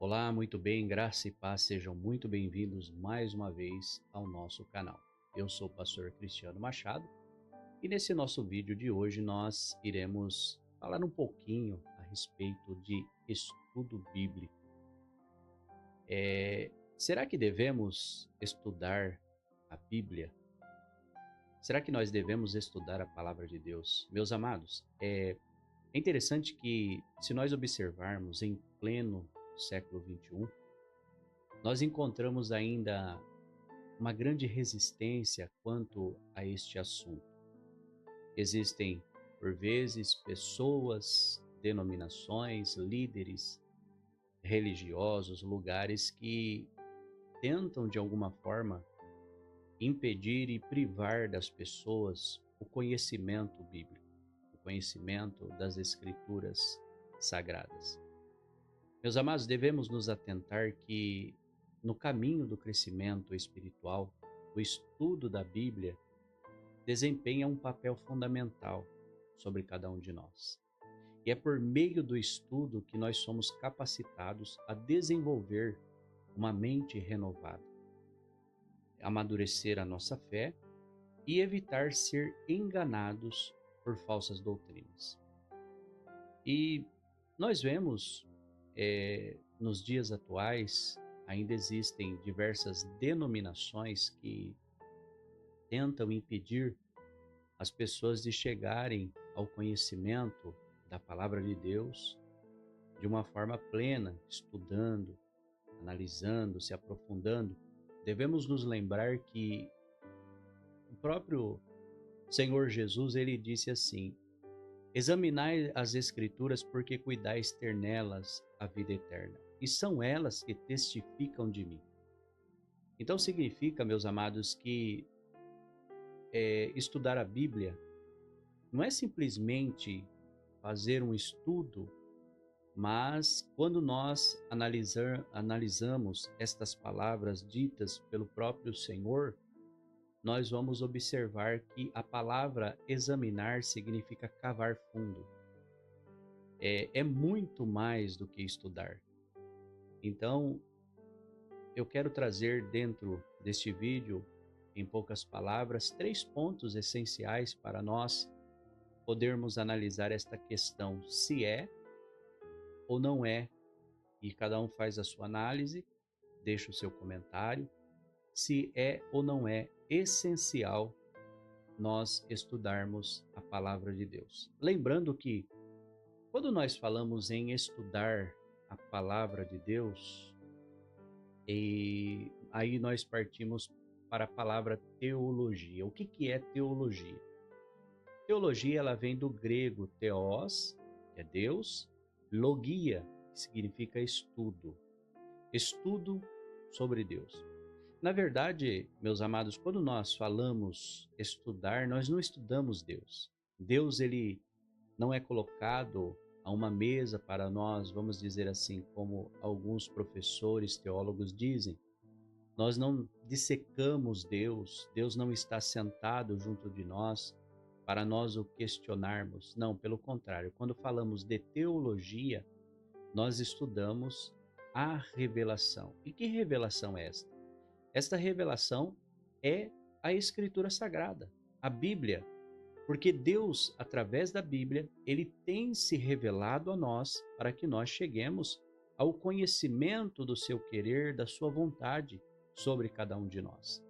Olá, muito bem, graça e paz, sejam muito bem-vindos mais uma vez ao nosso canal. Eu sou o pastor Cristiano Machado e nesse nosso vídeo de hoje nós iremos falar um pouquinho a respeito de estudo bíblico. Será que devemos estudar a Bíblia? Será que nós devemos estudar a palavra de Deus? Meus amados, é interessante que se nós observarmos em pleno século XXI, nós encontramos ainda uma grande resistência quanto a este assunto. Existem, por vezes, pessoas, denominações, líderes religiosos, lugares que tentam, de alguma forma, impedir e privar das pessoas o conhecimento bíblico, o conhecimento das Escrituras sagradas. Meus amados, devemos nos atentar que, no caminho do crescimento espiritual, o estudo da Bíblia desempenha um papel fundamental sobre cada um de nós. E é por meio do estudo que nós somos capacitados a desenvolver uma mente renovada, amadurecer a nossa fé e evitar ser enganados por falsas doutrinas. E nós vemos, nos dias atuais, ainda existem diversas denominações que tentam impedir as pessoas de chegarem ao conhecimento da palavra de Deus de uma forma plena, estudando, analisando, se aprofundando. Devemos nos lembrar que o próprio Senhor Jesus, ele disse assim: examinai as Escrituras, porque cuidais ter nelas a vida eterna, e são elas que testificam de mim. Então significa, meus amados, que estudar a Bíblia não é simplesmente fazer um estudo, mas quando nós analisamos estas palavras ditas pelo próprio Senhor, nós vamos observar que a palavra examinar significa cavar fundo. É muito mais do que estudar. Então, eu quero trazer dentro deste vídeo, em poucas palavras, 3 pontos essenciais para nós podermos analisar esta questão, se é ou não é, e cada um faz a sua análise, deixa o seu comentário, se é ou não é essencial nós estudarmos a palavra de Deus. Lembrando que, quando nós falamos em estudar a palavra de Deus, e aí nós partimos para a palavra teologia. O que é teologia? Teologia, ela vem do grego theos, que é Deus, logia, que significa estudo. Estudo sobre Deus. Na verdade, meus amados, quando nós falamos estudar, nós não estudamos Deus. Deus, ele não é colocado a uma mesa para nós, vamos dizer assim, como alguns professores, teólogos dizem. Nós não dissecamos Deus, Deus não está sentado junto de nós para nós o questionarmos. Não, pelo contrário, quando falamos de teologia, nós estudamos a revelação. E que revelação é esta? Esta revelação é a Escritura Sagrada, a Bíblia, porque Deus, através da Bíblia, ele tem se revelado a nós para que nós cheguemos ao conhecimento do seu querer, da sua vontade sobre cada um de nós.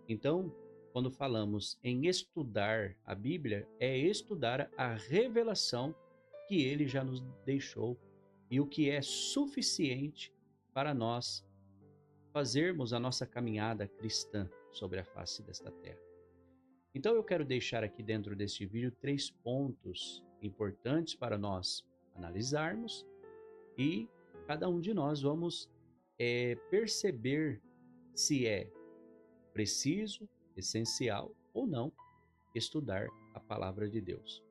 Então, quando falamos em estudar a Bíblia, é estudar a revelação que ele já nos deixou e o que é suficiente para nós fazermos a nossa caminhada cristã sobre a face desta terra. Então eu quero deixar aqui dentro deste vídeo 3 pontos importantes para nós analisarmos e cada um de nós vamos perceber se é preciso, essencial ou não estudar a palavra de Deus.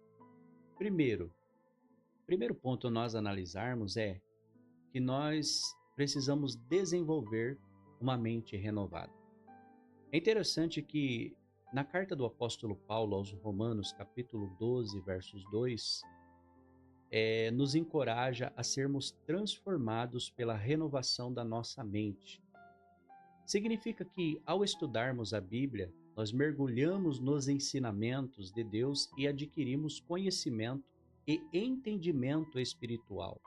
Primeiro ponto a nós analisarmos é que nós precisamos desenvolver uma mente renovada. É interessante que na carta do apóstolo Paulo aos Romanos, capítulo 12, versos 2, nos encoraja a sermos transformados pela renovação da nossa mente. Significa que, ao estudarmos a Bíblia, nós mergulhamos nos ensinamentos de Deus e adquirimos conhecimento e entendimento espiritual.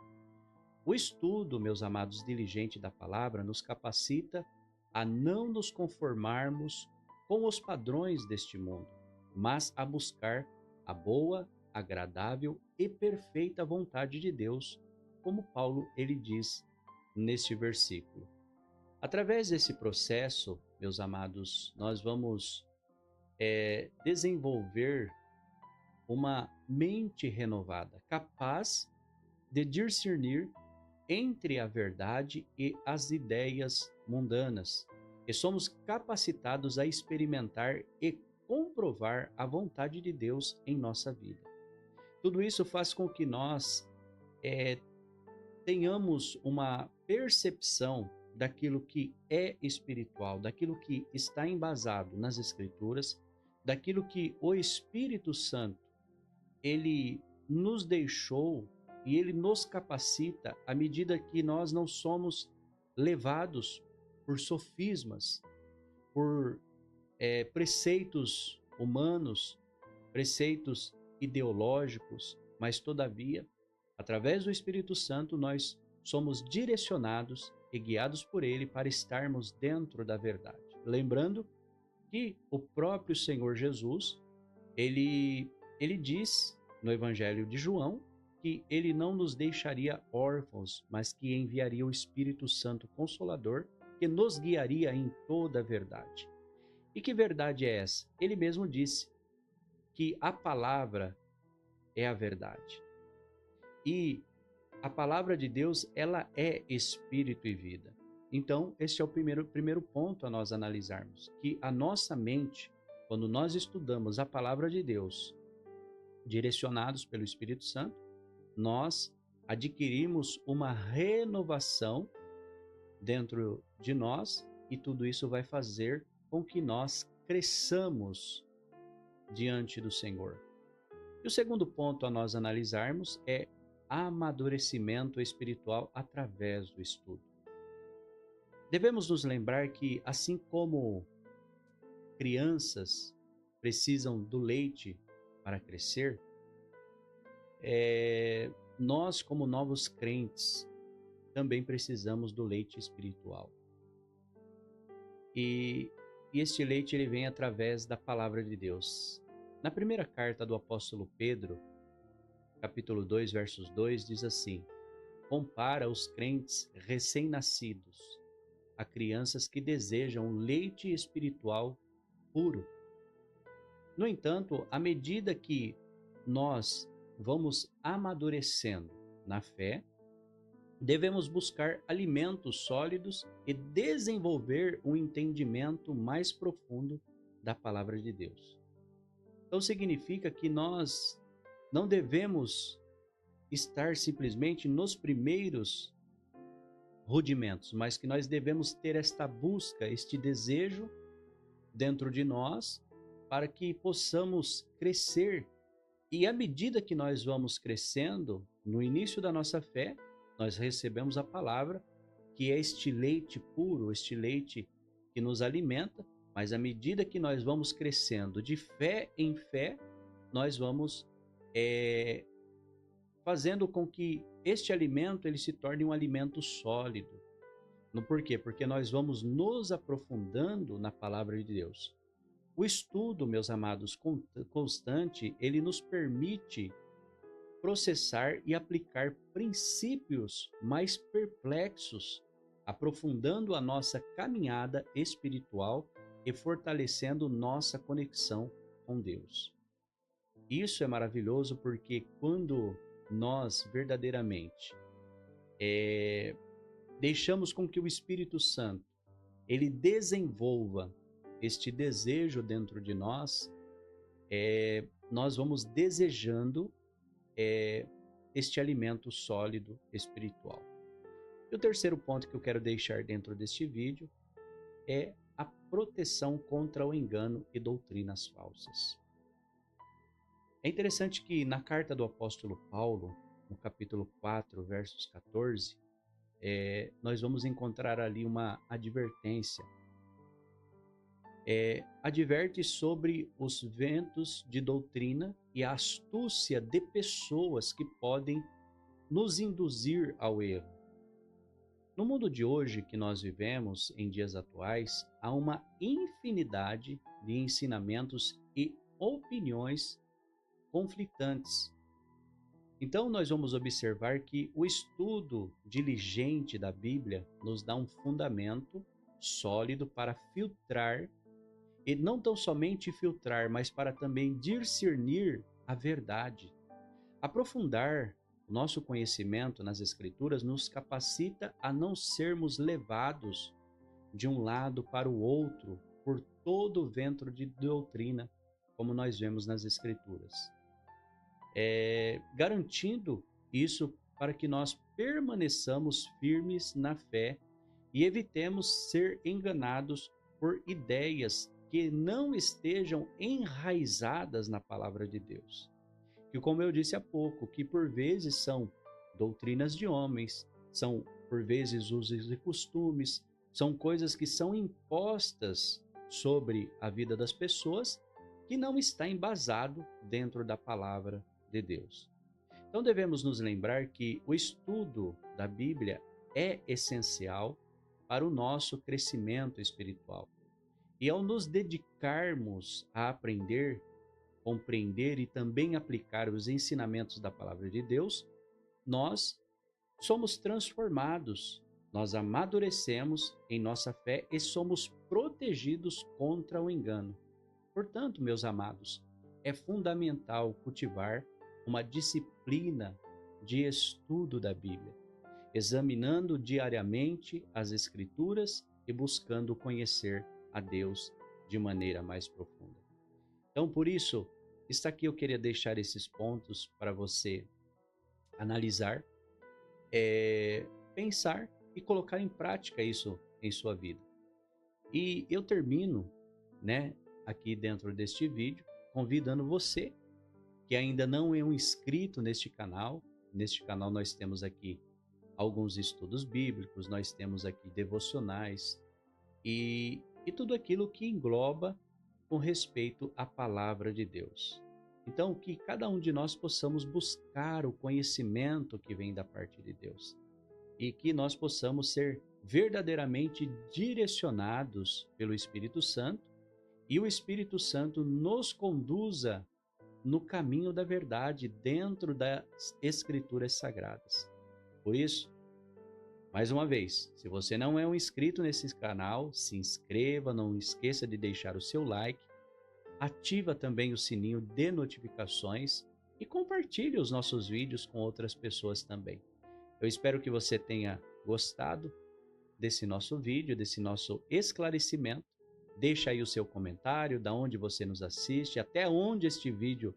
O estudo, meus amados, diligente da palavra, nos capacita a não nos conformarmos com os padrões deste mundo, mas a buscar a boa, agradável e perfeita vontade de Deus, como Paulo ele diz neste versículo. Através desse processo, meus amados, nós vamos desenvolver uma mente renovada, capaz de discernir entre a verdade e as ideias mundanas, e somos capacitados a experimentar e comprovar a vontade de Deus em nossa vida. Tudo isso faz com que nós tenhamos uma percepção daquilo que é espiritual, daquilo que está embasado nas Escrituras, daquilo que o Espírito Santo ele nos deixou e ele nos capacita à medida que nós não somos levados por sofismas, por preceitos humanos, preceitos ideológicos, mas todavia, através do Espírito Santo, nós somos direcionados e guiados por ele para estarmos dentro da verdade. Lembrando que o próprio Senhor Jesus, ele diz no Evangelho de João que ele não nos deixaria órfãos, mas que enviaria o Espírito Santo Consolador, que nos guiaria em toda a verdade. E que verdade é essa? Ele mesmo disse que a palavra é a verdade. E a palavra de Deus, ela é espírito e vida. Então, esse é o primeiro ponto a nós analisarmos, que a nossa mente, quando nós estudamos a palavra de Deus, direcionados pelo Espírito Santo, nós adquirimos uma renovação dentro de nós e tudo isso vai fazer com que nós cresçamos diante do Senhor. E o segundo ponto a nós analisarmos é amadurecimento espiritual através do estudo. Devemos nos lembrar que, assim como crianças precisam do leite para crescer, nós, como novos crentes, também precisamos do leite espiritual. E este leite ele vem através da palavra de Deus. Na primeira carta do apóstolo Pedro, capítulo 2, versos 2, diz assim: compara os crentes recém-nascidos a crianças que desejam leite espiritual puro. No entanto, à medida que nós vamos amadurecendo na fé, devemos buscar alimentos sólidos e desenvolver um entendimento mais profundo da palavra de Deus. Então significa que nós não devemos estar simplesmente nos primeiros rudimentos, mas que nós devemos ter esta busca, este desejo dentro de nós para que possamos crescer. E à medida que nós vamos crescendo, no início da nossa fé, nós recebemos a palavra, que é este leite puro, este leite que nos alimenta, mas à medida que nós vamos crescendo de fé em fé, nós vamos fazendo com que este alimento ele se torne um alimento sólido. Por quê? Porque nós vamos nos aprofundando na palavra de Deus. O estudo, meus amados, constante, ele nos permite processar e aplicar princípios mais perplexos, aprofundando a nossa caminhada espiritual e fortalecendo nossa conexão com Deus. Isso é maravilhoso porque quando nós verdadeiramente deixamos com que o Espírito Santo ele desenvolva este desejo dentro de nós, nós vamos desejando este alimento sólido espiritual. E o terceiro ponto que eu quero deixar dentro deste vídeo é a proteção contra o engano e doutrinas falsas. É interessante que na carta do apóstolo Paulo, no capítulo 4, versos 14, nós vamos encontrar ali uma advertência. Adverte sobre os ventos de doutrina e a astúcia de pessoas que podem nos induzir ao erro. No mundo de hoje que nós vivemos, em dias atuais, há uma infinidade de ensinamentos e opiniões conflitantes. Então, nós vamos observar que o estudo diligente da Bíblia nos dá um fundamento sólido para filtrar, e não tão somente filtrar, mas para também discernir a verdade. Aprofundar o nosso conhecimento nas Escrituras nos capacita a não sermos levados de um lado para o outro por todo o vento de doutrina, como nós vemos nas Escrituras. Garantindo isso para que nós permaneçamos firmes na fé e evitemos ser enganados por ideias que não estejam enraizadas na palavra de Deus. Que, como eu disse há pouco, que por vezes são doutrinas de homens, são por vezes usos e costumes, são coisas que são impostas sobre a vida das pessoas que não está embasado dentro da palavra de Deus. Então devemos nos lembrar que o estudo da Bíblia é essencial para o nosso crescimento espiritual. E ao nos dedicarmos a aprender, compreender e também aplicar os ensinamentos da palavra de Deus, nós somos transformados, nós amadurecemos em nossa fé e somos protegidos contra o engano. Portanto, meus amados, é fundamental cultivar uma disciplina de estudo da Bíblia, examinando diariamente as Escrituras e buscando conhecer a Deus de maneira mais profunda. Então, por isso, está aqui eu queria deixar esses pontos para você analisar, pensar e colocar em prática isso em sua vida. E eu termino, aqui dentro deste vídeo, convidando você que ainda não é um inscrito neste canal. Neste canal nós temos aqui alguns estudos bíblicos, nós temos aqui devocionais e tudo aquilo que engloba com respeito à palavra de Deus. Então, que cada um de nós possamos buscar o conhecimento que vem da parte de Deus e que nós possamos ser verdadeiramente direcionados pelo Espírito Santo e o Espírito Santo nos conduza no caminho da verdade dentro das Escrituras Sagradas. Por isso, mais uma vez, se você não é um inscrito nesse canal, se inscreva, não esqueça de deixar o seu like, ativa também o sininho de notificações e compartilhe os nossos vídeos com outras pessoas também. Eu espero que você tenha gostado desse nosso vídeo, desse nosso esclarecimento. Deixa aí o seu comentário, da onde você nos assiste, até onde este vídeo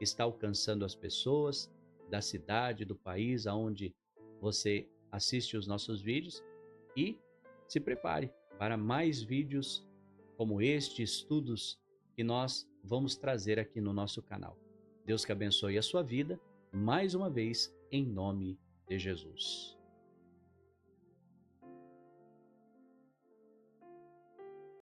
está alcançando as pessoas, da cidade, do país, aonde você assiste os nossos vídeos, e se prepare para mais vídeos como este, estudos que nós vamos trazer aqui no nosso canal. Deus que abençoe a sua vida, mais uma vez, em nome de Jesus.